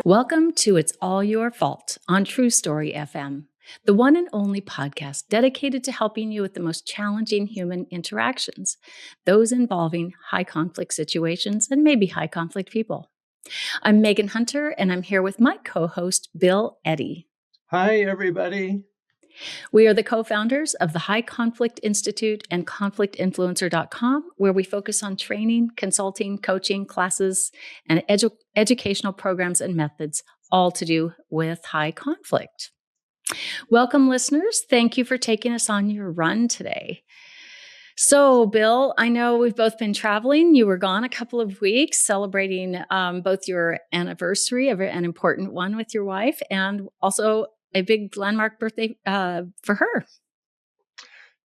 Welcome to It's All Your Fault on True Story FM, the one and only podcast dedicated to helping you with the most challenging human interactions, those involving high conflict situations and maybe high conflict people. I'm Megan Hunter, and I'm here with my co-host, Bill Eddy. Hi, everybody. We are the co-founders of the High Conflict Institute and ConflictInfluencer.com, where we focus on training, consulting, coaching, classes, and educational programs and methods, all to do with high conflict. Welcome, listeners. Thank you for taking us on your run today. So, Bill, I know we've both been traveling. You were gone a couple of weeks celebrating both your anniversary, an important one with your wife, and also a big landmark birthday for her.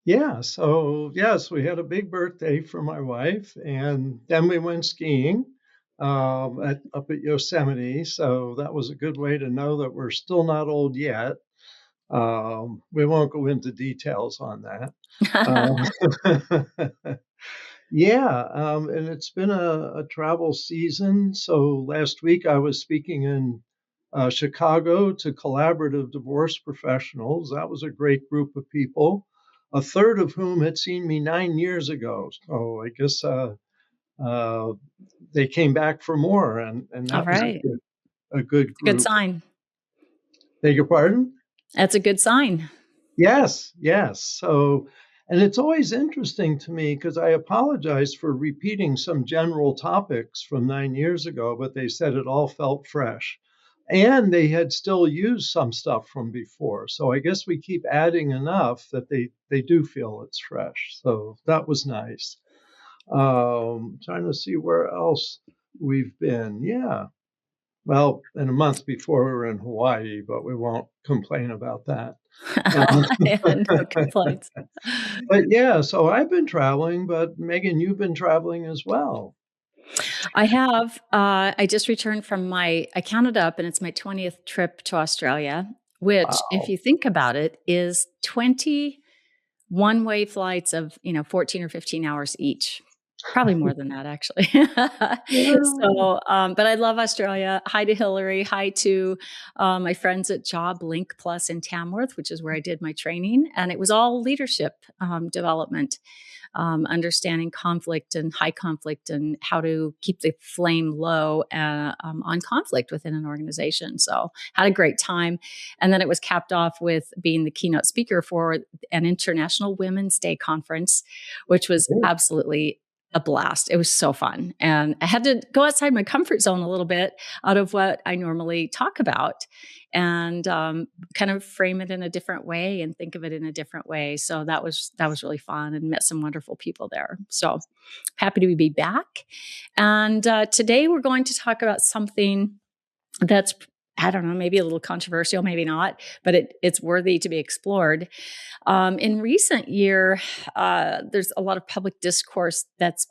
Yeah, so yes, we had a big birthday for my wife, and then we went skiing up at Yosemite. So that was a good way to know that we're still not old yet. We won't go into details on that. And it's been a travel season. So last week I was speaking in Chicago to collaborative divorce professionals. That was a great group of people, a third of whom had seen me 9 years ago. So I guess they came back for more, and that All was right. a good Good group. sign. Beg your pardon? That's a good sign. Yes. So, and it's always interesting to me because I apologize for repeating some general topics from 9 years ago, but they said it all felt fresh. And they had still used some stuff from before. So I guess we keep adding enough that they do feel it's fresh. So that was nice. Trying to see where else we've been. Yeah. Well, in a month before we were in Hawaii, but we won't complain about that. No complaints. But yeah, so I've been traveling, but Megan, you've been traveling as well. I have. I just returned from I counted up, and it's my 20th trip to Australia, which, if Wow. you think about it, is 20 one-way flights of 14 or 15 hours each. Probably more than that, actually. Yeah. So, but I love Australia. Hi to Hillary. Hi to my friends at Job Link Plus in Tamworth, which is where I did my training. And it was all leadership development, understanding conflict and high conflict and how to keep the flame low on conflict within an organization. So had a great time. And then it was capped off with being the keynote speaker for an International Women's Day conference, which was absolutely a blast. It was so fun. And I had to go outside my comfort zone a little bit out of what I normally talk about and kind of frame it in a different way and think of it in a different way. So that was really fun and met some wonderful people there. So happy to be back. And today we're going to talk about something that's, I don't know, maybe a little controversial, maybe not, but it's worthy to be explored. In recent year, there's a lot of public discourse that's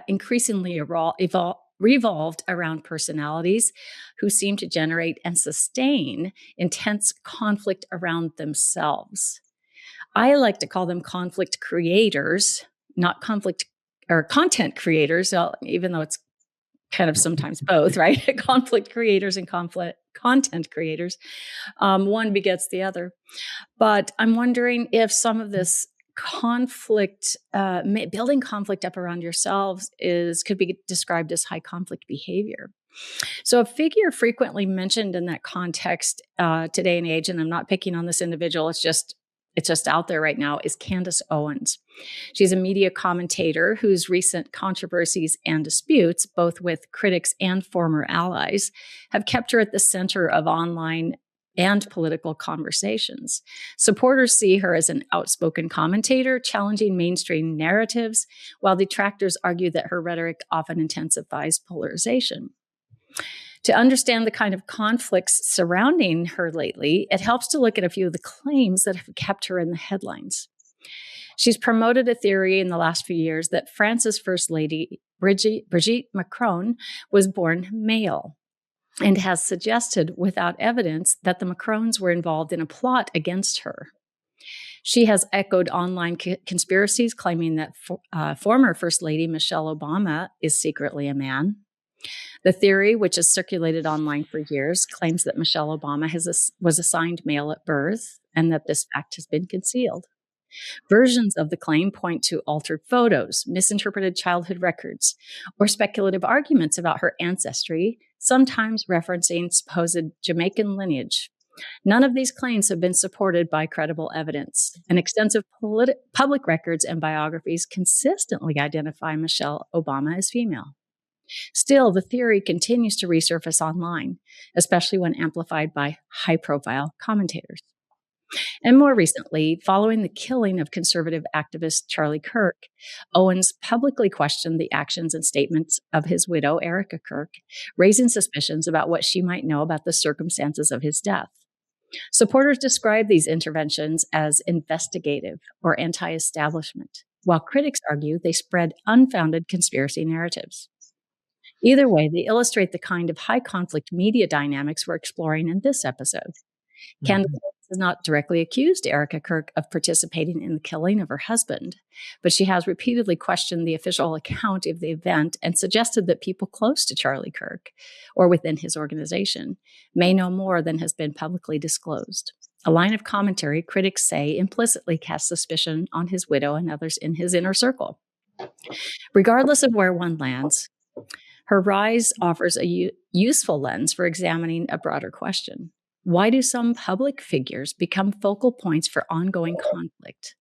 increasingly revolved around personalities who seem to generate and sustain intense conflict around themselves. I like to call them conflict creators, not conflict or content creators, even though it's kind of sometimes both, right? Conflict creators and content creators. One begets the other. But I'm wondering if some of this conflict, building conflict up around yourselves could be described as high conflict behavior. So a figure frequently mentioned in that context today and age, and I'm not picking on this individual, it's just out there right now, is Candace Owens. She's a media commentator whose recent controversies and disputes, both with critics and former allies, have kept her at the center of online and political conversations. Supporters see her as an outspoken commentator, challenging mainstream narratives, while detractors argue that her rhetoric often intensifies polarization. To understand the kind of conflicts surrounding her lately, it helps to look at a few of the claims that have kept her in the headlines. She's promoted a theory in the last few years that France's First Lady, Brigitte Macron, was born male, and has suggested without evidence that the Macrons were involved in a plot against her. She has echoed online conspiracies claiming that former First Lady Michelle Obama is secretly a man. The theory, which has circulated online for years, claims that Michelle Obama was assigned male at birth and that this fact has been concealed. Versions of the claim point to altered photos, misinterpreted childhood records, or speculative arguments about her ancestry, sometimes referencing supposed Jamaican lineage. None of these claims have been supported by credible evidence, and extensive public records and biographies consistently identify Michelle Obama as female. Still, the theory continues to resurface online, especially when amplified by high profile commentators. And more recently, following the killing of conservative activist Charlie Kirk, Owens publicly questioned the actions and statements of his widow, Erica Kirk, raising suspicions about what she might know about the circumstances of his death. Supporters describe these interventions as investigative or anti establishment, while critics argue they spread unfounded conspiracy narratives. Either way, they illustrate the kind of high conflict media dynamics we're exploring in this episode. Candace has not directly accused Erica Kirk of participating in the killing of her husband, but she has repeatedly questioned the official account of the event and suggested that people close to Charlie Kirk or within his organization may know more than has been publicly disclosed. A line of commentary critics say implicitly casts suspicion on his widow and others in his inner circle. Regardless of where one lands, her rise offers a useful lens for examining a broader question. Why do some public figures become focal points for ongoing conflict?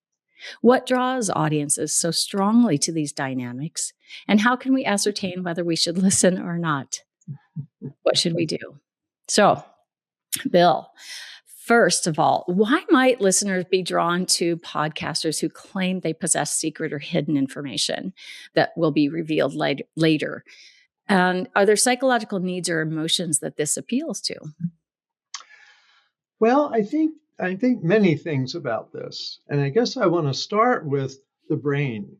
What draws audiences so strongly to these dynamics? And how can we ascertain whether we should listen or not? What should we do? So, Bill, first of all, why might listeners be drawn to podcasters who claim they possess secret or hidden information that will be revealed later? And are there psychological needs or emotions that this appeals to? Well, I think many things about this, and I guess I want to start with the brain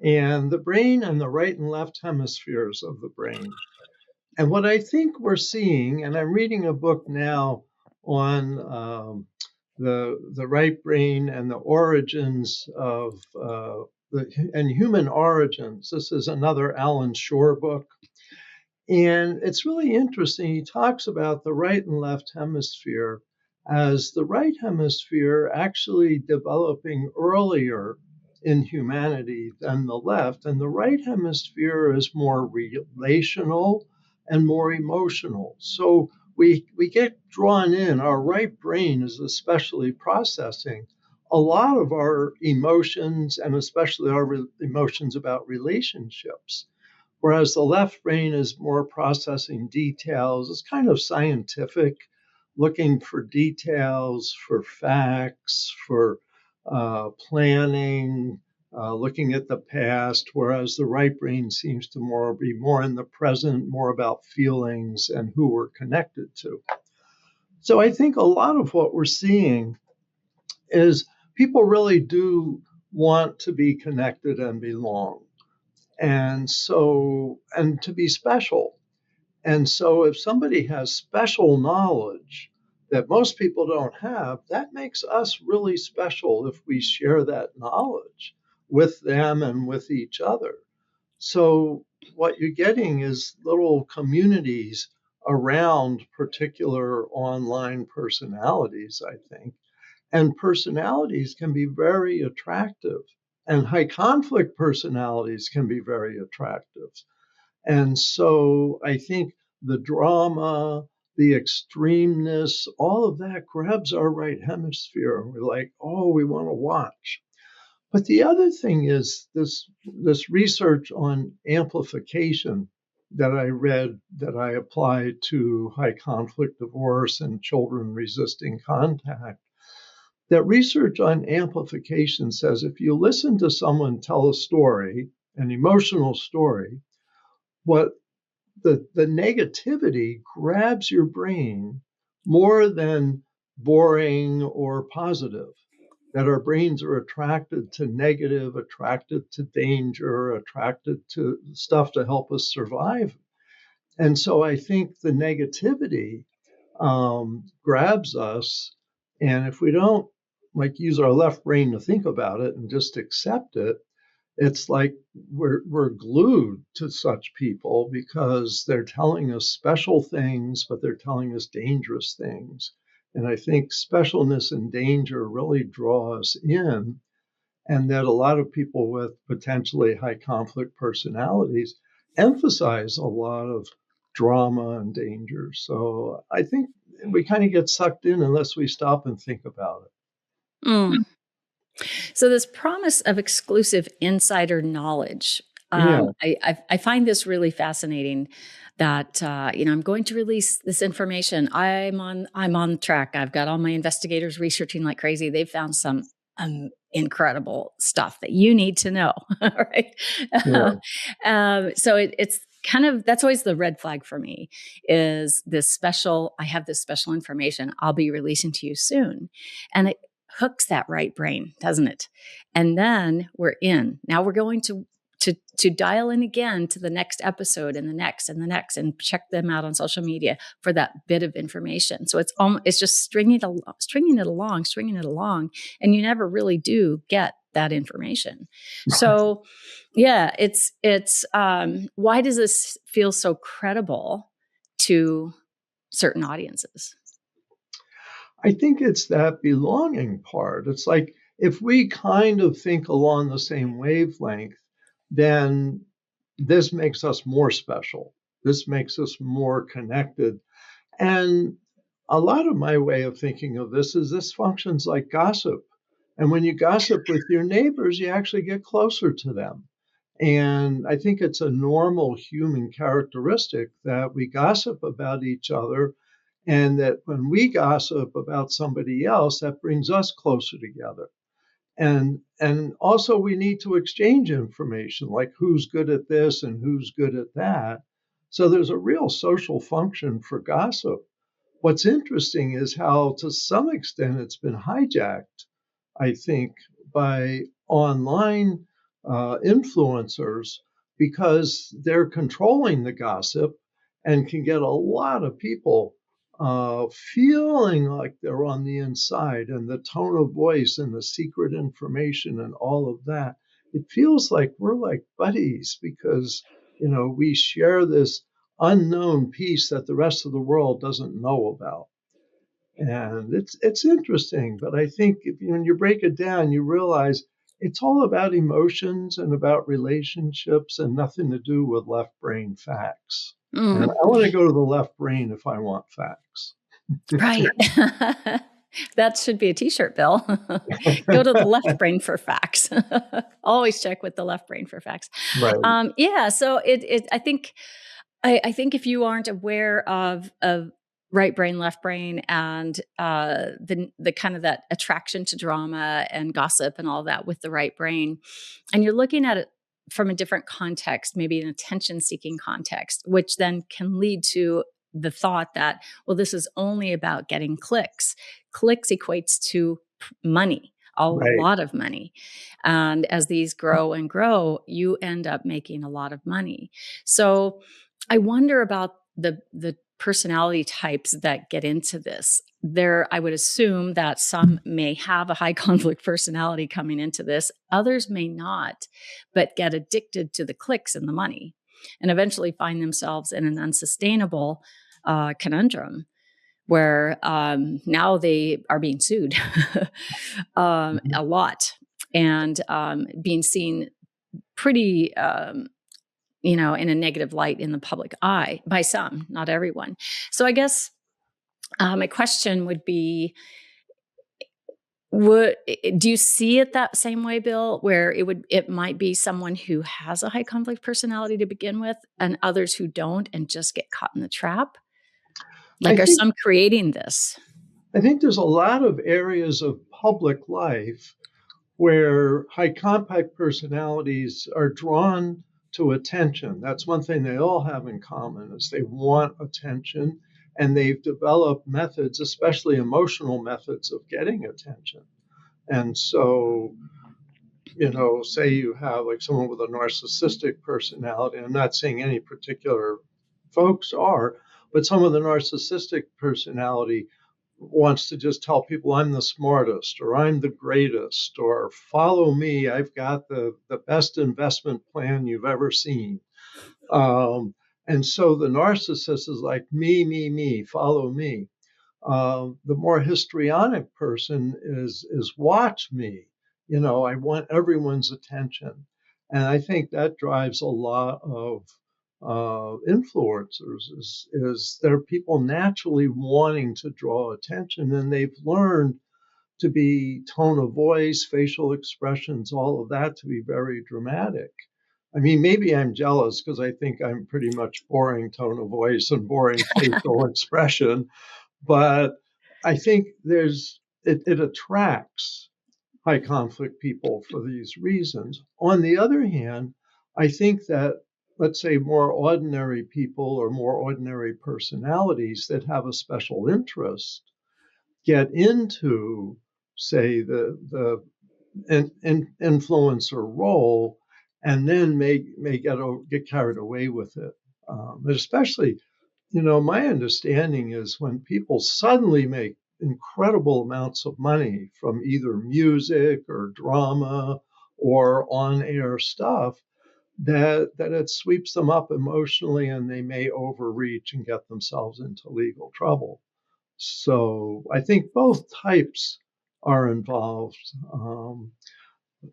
and the right and left hemispheres of the brain. And what I think we're seeing, and I'm reading a book now on the right brain and the origins of and human origins. This is another Alan Shore book. And it's really interesting. He talks about the right and left hemisphere as the right hemisphere actually developing earlier in humanity than the left. And the right hemisphere is more relational and more emotional. So we get drawn in. Our right brain is especially processing a lot of our emotions, and especially our emotions about relationships. Whereas the left brain is more processing details. It's kind of scientific, looking for details, for facts, for planning, looking at the past, whereas the right brain seems to be more in the present, more about feelings and who we're connected to. So I think a lot of what we're seeing is people really do want to be connected and belong. And to be special. And so if somebody has special knowledge that most people don't have, that makes us really special if we share that knowledge with them and with each other. So what you're getting is little communities around particular online personalities, I think. And personalities can be very attractive, and high conflict personalities can be very attractive. And so I think the drama, the extremeness, all of that grabs our right hemisphere. And we're like, oh, we want to watch. But the other thing is this research on amplification that I read, that I applied to high conflict divorce and children resisting contact. That research on amplification says if you listen to someone tell a story, an emotional story, what the negativity grabs your brain more than boring or positive. That our brains are attracted to negative, attracted to danger, attracted to stuff to help us survive. And so I think the negativity grabs us. And if we don't use our left brain to think about it and just accept it, It's like we're glued to such people because they're telling us special things, but they're telling us dangerous things. And I think specialness and danger really draw us in, and that a lot of people with potentially high conflict personalities emphasize a lot of drama and danger. So I think we kind of get sucked in unless we stop and think about Mm. So this promise of exclusive insider knowledge, it. Yeah, I find this really fascinating. That I'm going to release this information. I'm on track. I've got all my investigators researching like crazy. They've found some incredible stuff that you need to know. Right? sure. So it's kind of that's always the red flag for me is this special. I have this special information I'll be releasing to you soon, and it hooks that right brain, doesn't it? And then we're in. Now we're going to dial in again to the next episode and the next and the next and check them out on social media for that bit of information. So it's just stringing it along, and you never really do get that information. So yeah, it's why does this feel so credible to certain audiences? I think it's that belonging part. It's like if we kind of think along the same wavelength, then this makes us more special. This makes us more connected. And a lot of my way of thinking of this functions like gossip. And when you gossip with your neighbors, you actually get closer to them. And I think it's a normal human characteristic that we gossip about each other, and that when we gossip about somebody else, that brings us closer together. And also we need to exchange information, like who's good at this and who's good at that. So there's a real social function for gossip. What's interesting is how, to some extent, it's been hijacked, I think, by online influencers, because they're controlling the gossip and can get a lot of people feeling like they're on the inside, and the tone of voice and the secret information and all of that. It feels like we're like buddies because, we share this unknown piece that the rest of the world doesn't know about. And it's interesting, but I think when you break it down, you realize it's all about emotions and about relationships and nothing to do with left brain facts. And Mm, I want to go to the left brain if I want facts. right. That should be a t-shirt, Bill. Go to the left brain for facts. Always check with the left brain for facts. Right. Yeah. So I think, I think if you aren't aware of right brain, left brain, and the kind of that attraction to drama and gossip and all that with the right brain, and you're looking at it from a different context, maybe an attention-seeking context, which then can lead to the thought that, well, this is only about getting clicks. Clicks equates to money, a Right. lot of money. And as these grow and grow, you end up making a lot of money. So I wonder about the personality types that get into this. I would assume that some may have a high conflict personality coming into this, others may not, but get addicted to the clicks and the money, and eventually find themselves in an unsustainable conundrum where now they are being sued a lot, and being seen pretty in a negative light in the public eye by some, not everyone. So I guess my question would be, do you see it that same way, Bill, where it might be someone who has a high conflict personality to begin with and others who don't and just get caught in the trap? I Like, are think some creating this? I think there's a lot of areas of public life where high compact personalities are drawn to attention. That's one thing they all have in common, is they want attention, and they've developed methods, especially emotional methods, of getting attention. And so, say you have like someone with a narcissistic personality. I'm not saying any particular folks are, but some of the narcissistic personality wants to just tell people I'm the smartest or I'm the greatest or follow me, I've got the best investment plan you've ever seen. Um, and so the narcissist is like, me, follow me. The more histrionic person is watch me. I want everyone's attention, and I think that drives a lot of influencers. Is there are people naturally wanting to draw attention, and they've learned to be tone of voice, facial expressions, all of that to be very dramatic. I mean, maybe I'm jealous because I think I'm pretty much boring tone of voice and boring facial expression, but I think it attracts high conflict people for these reasons. On the other hand, I think that, let's say, more ordinary people or more ordinary personalities that have a special interest get into, say, the influencer role, and then may get carried away with it. But especially, my understanding is when people suddenly make incredible amounts of money from either music or drama or on-air stuff, that it sweeps them up emotionally and they may overreach and get themselves into legal trouble. So I think both types are involved.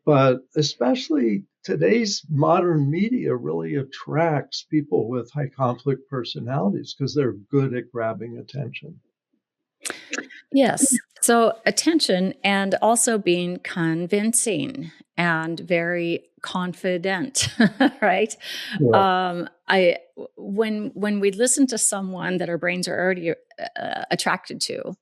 But especially today's modern media really attracts people with high conflict personalities because they're good at grabbing attention. Yes. So attention and also being convincing and very confident, right? Yeah. I when we listen to someone that our brains are already attracted to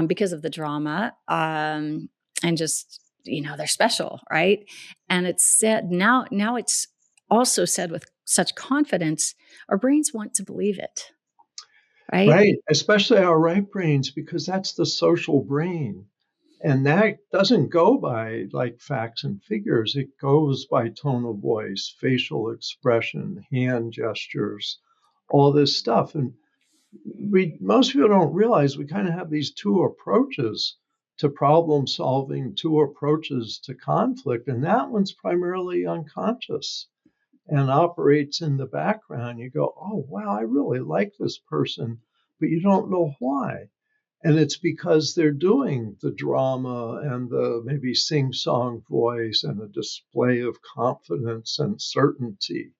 because of the drama and just they're special, right? And it's said now it's also said with such confidence, our brains want to believe it, right? Right. Especially our right brains, because that's the social brain. And that doesn't go by like facts and figures. It goes by tone of voice, facial expression, hand gestures, all this stuff. And most people don't realize we kind of have these two approaches to problem solving, two approaches to conflict, and that one's primarily unconscious and operates in the background. You go, oh wow, I really like this person, but you don't know why. And it's because they're doing the drama and the maybe sing-song voice and a display of confidence and certainty.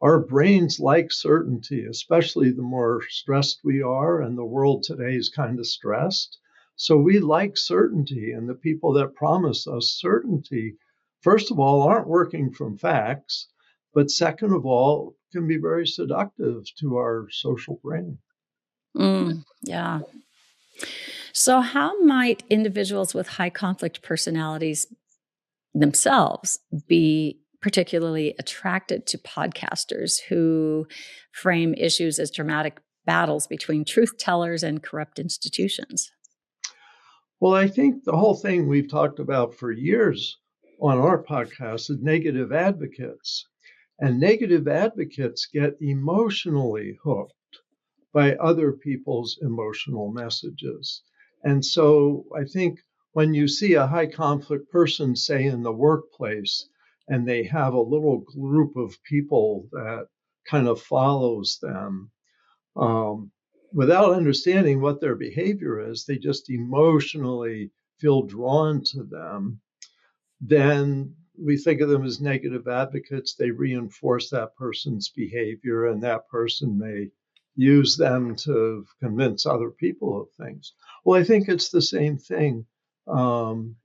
Our brains like certainty, especially the more stressed we are, and the world today is kind of stressed. So we like certainty, and the people that promise us certainty, first of all, aren't working from facts, but second of all, can be very seductive to our social brain. Yeah. So, how might individuals with high conflict personalities themselves be particularly attracted to podcasters who frame issues as dramatic battles between truth tellers and corrupt institutions? Well, I think the whole thing we've talked about for years on our podcast is negative advocates. And negative advocates get emotionally hooked by other people's emotional messages. And so I think when you see a high conflict person, say in the workplace, and they have a little group of people that kind of follows them, um, without understanding what their behavior is, they just emotionally feel drawn to them, then we think of them as negative advocates. They reinforce that person's behavior, and that person may use them to convince other people of things. Well, I think it's the same thing um,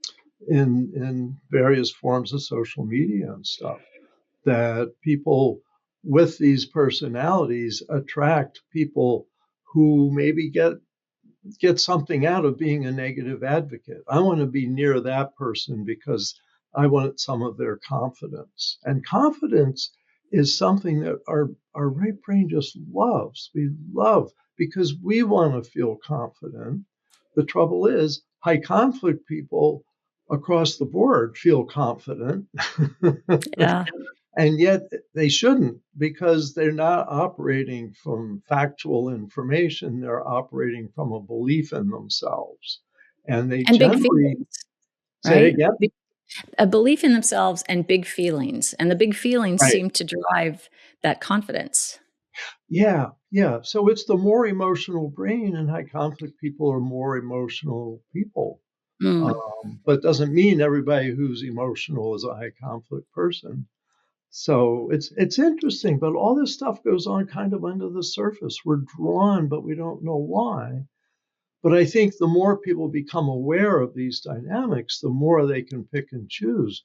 in various forms of social media and stuff. That people with these personalities attract people who maybe get something out of being a negative advocate. I want to be near that person because I want some of their confidence. And confidence is something that our right brain just loves. We love because we want to feel confident. The trouble is, high conflict people across the board feel confident. Yeah. And yet they shouldn't, because they're not operating from factual information. They're operating from a belief in themselves. And they And big generally feelings, say right? again, A belief in themselves and big feelings. And the big feelings right. seem to drive that confidence. Yeah, yeah. So it's the more emotional brain, and high conflict people are more emotional people. Mm. But doesn't mean everybody who's emotional is a high conflict person. So it's interesting, but all this stuff goes on kind of under the surface. We're drawn, but we don't know why. But I think the more people become aware of these dynamics, the more they can pick and choose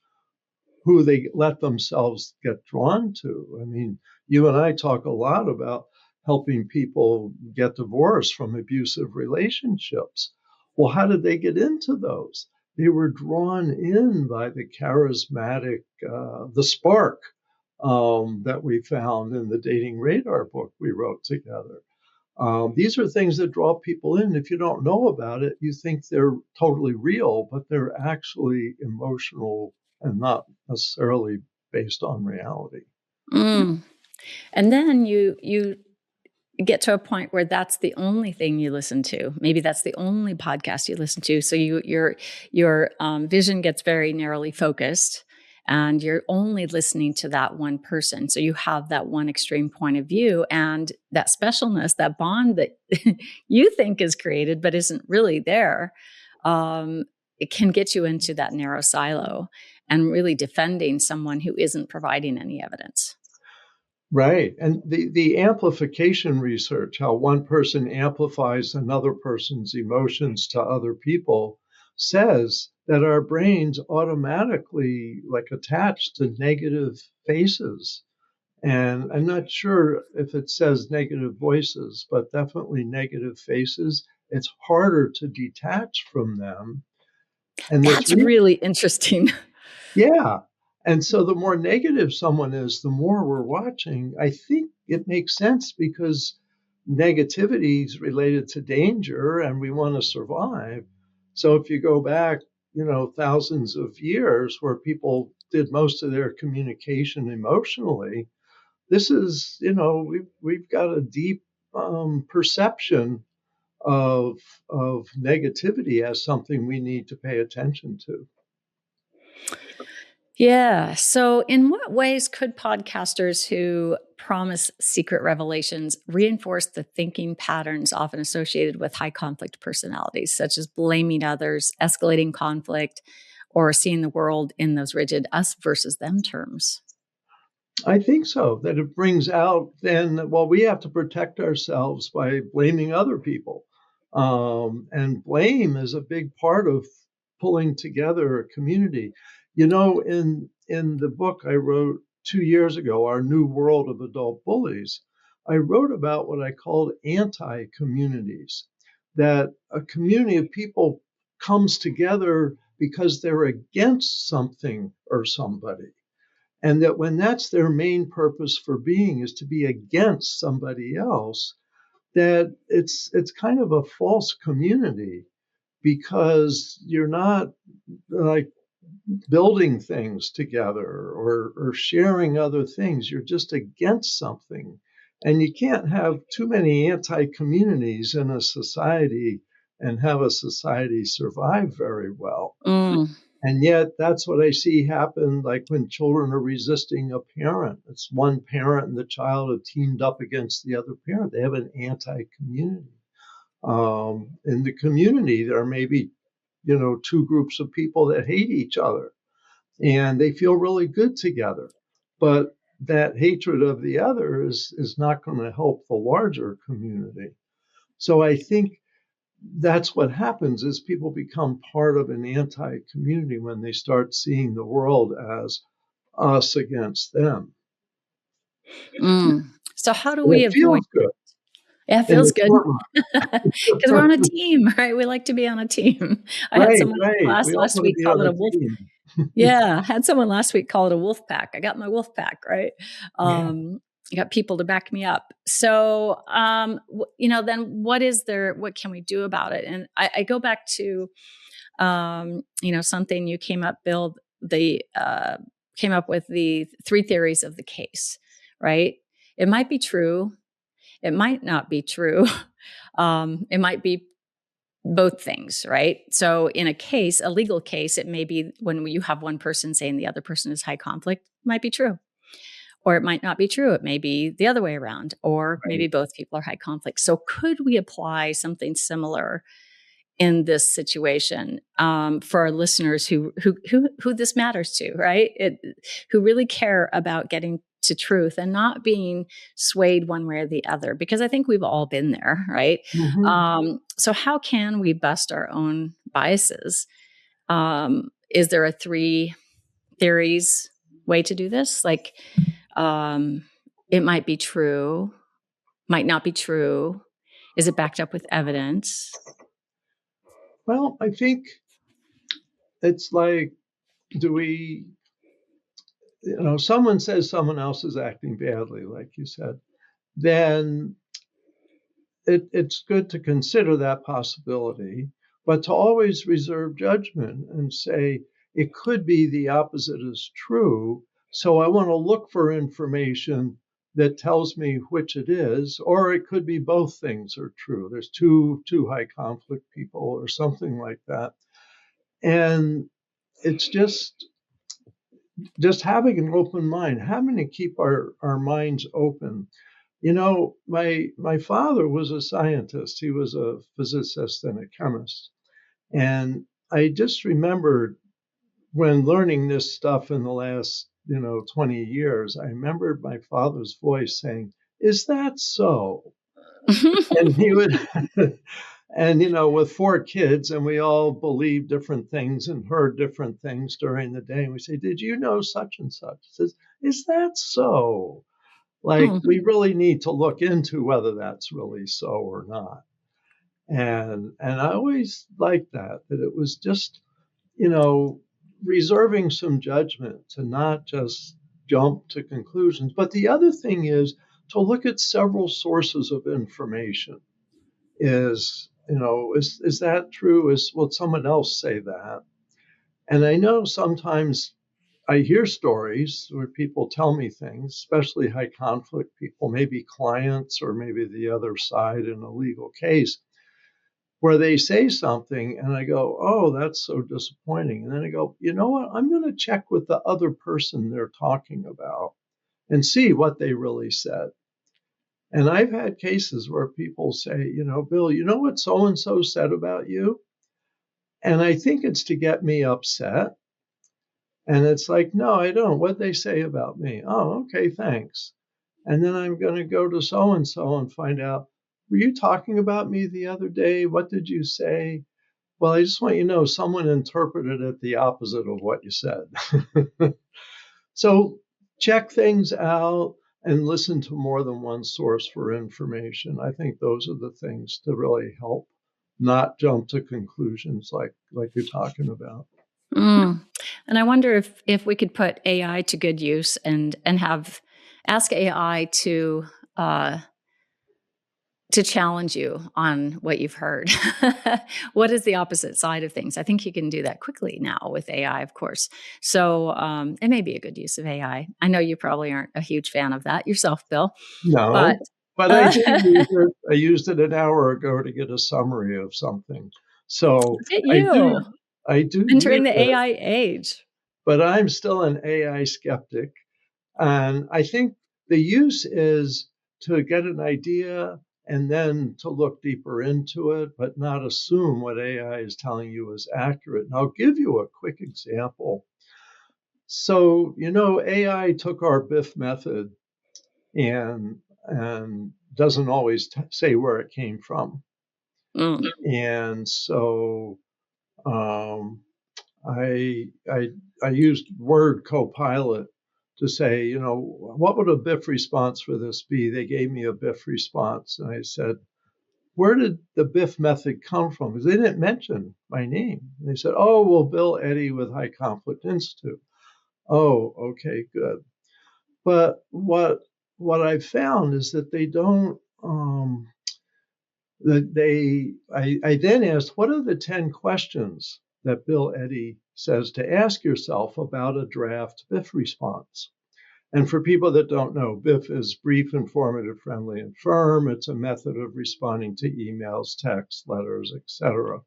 who they let themselves get drawn to. I mean, you and I talk a lot about helping people get divorced from abusive relationships. Well, how did they get into those? They were drawn in by the charismatic, the spark that we found in the Dating Radar book we wrote together. These are things that draw people in. If you don't know about it, you think they're totally real, but they're actually emotional and not necessarily based on reality. Mm. And then you get to a point where that's the only thing you listen to. Maybe that's the only podcast you listen to. So your vision gets very narrowly focused, and you're only listening to that one person. So you have that one extreme point of view, and that specialness, that bond that you think is created but isn't really there. Um, it can get you into that narrow silo and really defending someone who isn't providing any evidence. Right. And the amplification research, how one person amplifies another person's emotions to other people, says that our brains automatically like attach to negative faces. And I'm not sure if it says negative voices, but definitely negative faces. It's harder to detach from them. And this That's re- really interesting. yeah. And so the more negative someone is, the more we're watching. I think it makes sense because negativity is related to danger and we want to survive. So if you go back, thousands of years where people did most of their communication emotionally, this is, we've got a deep perception of negativity as something we need to pay attention to. Yeah. So, in what ways could podcasters who promise secret revelations reinforce the thinking patterns often associated with high conflict personalities, such as blaming others, escalating conflict, or seeing the world in those rigid us versus them terms? I think so, that it brings out then, well, we have to protect ourselves by blaming other people. And blame is a big part of pulling together a community. In the book I wrote 2 years ago, Our New World of Adult Bullies, I wrote about what I called anti communities, that a community of people comes together because they're against something or somebody, and that when that's their main purpose for being is to be against somebody else, that it's kind of a false community, because you're not like building things together or sharing other things. You're just against something, and you can't have too many anti-communities in a society and have a society survive very well. Mm. And yet, that's what I see happen, like when children are resisting a parent. It's one parent and the child have teamed up against the other parent. They have an anti community. In the community, there are maybe, two groups of people that hate each other and they feel really good together. But that hatred of the other is not going to help the larger community. So I think that's what happens is people become part of an anti-community when they start seeing the world as us against them. Mm. So, how do And we it avoid feels good Yeah, it in feels the good short because we're on a run. team, right? We like to be on a team. I had Right, someone in right. class We all last want to week be call on it a a wolf. team. Yeah, I had someone last week call it a wolf pack. I got my wolf pack, right? Yeah. I got people to back me up. So, then what is there? What can we do about it? And I go back to, something you came up, Bill, the came up with the 3 theories of the case, right? It might be true. It might not be true. It might be both things, right? So in a case, a legal case, it may be when you have one person saying the other person is high conflict, it might be true. Or it might not be true. It may be the other way around, or maybe Right. both people are high conflict. So could we apply something similar in this situation for our listeners who this matters to, right? Who really care about getting to truth and not being swayed one way or the other, because I think we've all been there, right? Hmm. So how can we bust our own biases? Is there a 3 theories way to do this? Like, um, it might be true, might not be true. Is it backed up with evidence? Well, I think it's like, do we, someone says someone else is acting badly, like you said, then it's good to consider that possibility, but to always reserve judgment and say it could be the opposite is true. So I want to look for information that tells me which it is, or it could be both things are true. There's two high conflict people or something like that. And it's just having an open mind, having to keep our minds open. My father was a scientist. He was a physicist and a chemist. And I just remembered when learning this stuff in the last, 20 years, I remembered my father's voice saying, "Is that so?" And he would, and with 4 kids, and we all believed different things and heard different things during the day. And we say, "Did you know such and such?" He says, "Is that so?" Like, Hmm. we really need to look into whether that's really so or not. And I always liked that it was just, you know, reserving some judgment to not just jump to conclusions. But the other thing is to look at several sources of information. Is that true? Will someone else say that? And I know sometimes I hear stories where people tell me things, especially high conflict people, maybe clients or maybe the other side in a legal case, where they say something and I go, "Oh, that's so disappointing." And then I go, "You know what? I'm going to check with the other person they're talking about and see what they really said." And I've had cases where people say, "Bill, you know what so and so said about you?" And I think it's to get me upset. And it's like, "No, I don't. What'd they say about me?" "Oh, okay, thanks." And then I'm going to go to so and so and find out, "Were you talking about me the other day? What did you say?" "Well, I just want you to know someone interpreted it the opposite of what you said." So check things out and listen to more than one source for information. I think those are the things to really help not jump to conclusions like you're talking about. Mm. And I wonder if we could put AI to good use and have ask AI uh, to challenge you on what you've heard. What is the opposite side of things? I think you can do that quickly now with AI, of course. So it may be a good use of AI. I know you probably aren't a huge fan of that yourself, Bill, but No, but I did use it. I used it an hour ago to get a summary of something. So look at I you do I do entering use the it, AI age. but I'm still an AI skeptic. And I think the use is to get an idea and then to look deeper into it, but not assume what AI is telling you is accurate. And I'll give you a quick example. So, AI took our BIF method and doesn't always say where it came from. Mm. And so um, I used Word Copilot to say, what would a BIF response for this be? They gave me a BIF response, and I said, "Where did the BIF method come from?" Because they didn't mention my name. And they said, "Oh, well, Bill Eddy with High Conflict Institute." Oh, okay, good. But what I found is that they don't. That they I then asked, "What are the 10 questions that Bill Eddy says to ask yourself about a draft BIF response. And for people that don't know, BIF is brief, informative, friendly, and firm. It's a method of responding to emails, texts, letters, etc.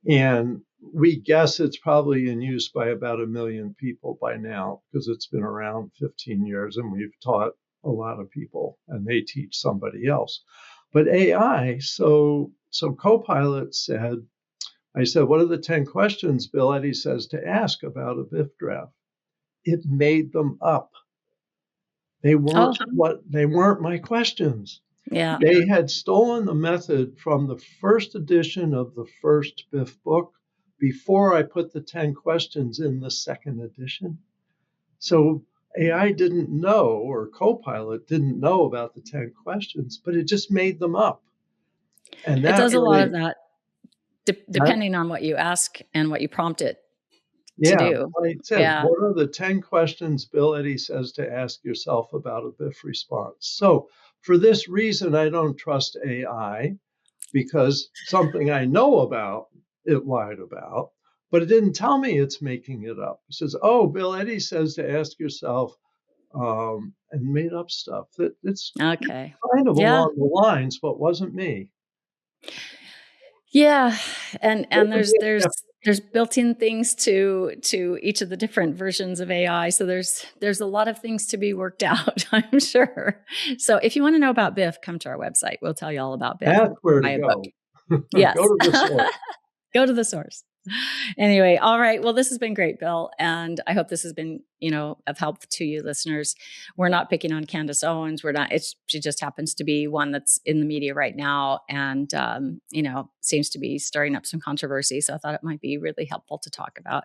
And we guess it's probably in use by about 1 million people by now because it's been around 15 years and we've taught a lot of people and they teach somebody else. But AI, so Copilot said, I said, what are the 10 questions Bill Eddy says to ask about a BIF draft? It made them up. They weren't my questions. Yeah. They had stolen the method from the first edition of the first BIF book before I put the 10 questions in the second edition. So AI didn't know, or Copilot didn't know about the 10 questions, but it just made them up. And It that does a lot really, of that, depending on what you ask and what you prompt it to yeah, do. like I said, Yeah. what are the 10 questions Bill Eddy says to ask yourself about a BIF response? So for this reason, I don't trust AI because something I know about, it lied about, but it didn't tell me it's making it up. It says, oh, Bill Eddy says to ask yourself, and made up stuff. It's Okay. kind of Yeah. along the lines, but wasn't me. Yeah. And What would you have- there's built-in things to each of the different versions of AI. So there's a lot of things to be worked out, I'm sure. So if you want to know about BIF, come to our website. We'll tell you all about BIF That's and where to buy a book. go. Go Yes. to the source. Go to the source. Anyway, all right. Well, this has been great, Bill. And I hope this has been, of help to you listeners. We're not picking on Candace Owens. She just happens to be one that's in the media right now and, seems to be stirring up some controversy. So I thought it might be really helpful to talk about.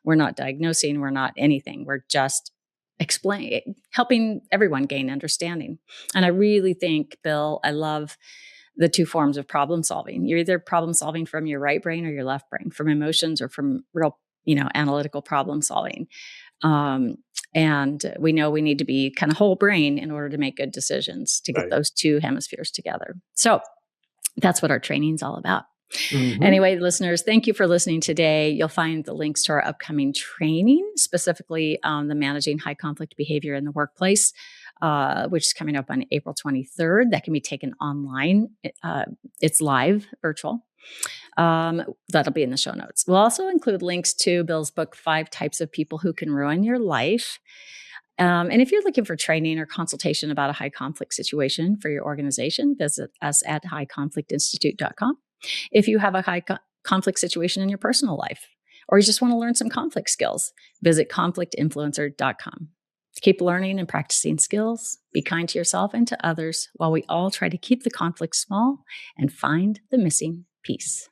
We're not diagnosing. We're not anything. We're just helping everyone gain understanding. And I really think, Bill, I love the two forms of problem solving. You're either problem solving from your right brain or your left brain, from emotions or from real, analytical problem solving. And we know we need to be kind of whole brain in order to make good decisions to get Right. those two hemispheres together. So that's what our training's all about. Mhm. Anyway, listeners, thank you for listening today. You'll find the links to our upcoming training, specifically the Managing High Conflict Behavior in the Workplace, which is coming up on April 23rd. That can be taken online. It's live, virtual. That'll be in the show notes. We'll also include links to Bill's book, 5 Types of People Who Can Ruin Your Life. And if you're looking for training or consultation about a high conflict situation for your organization, visit us at highconflictinstitute.com. If you have a high conflict situation in your personal life, or you just want to learn some conflict skills, visit conflictinfluencer.com. Keep learning and practicing skills. Be kind to yourself and to others while we all try to keep the conflict small and find the missing piece.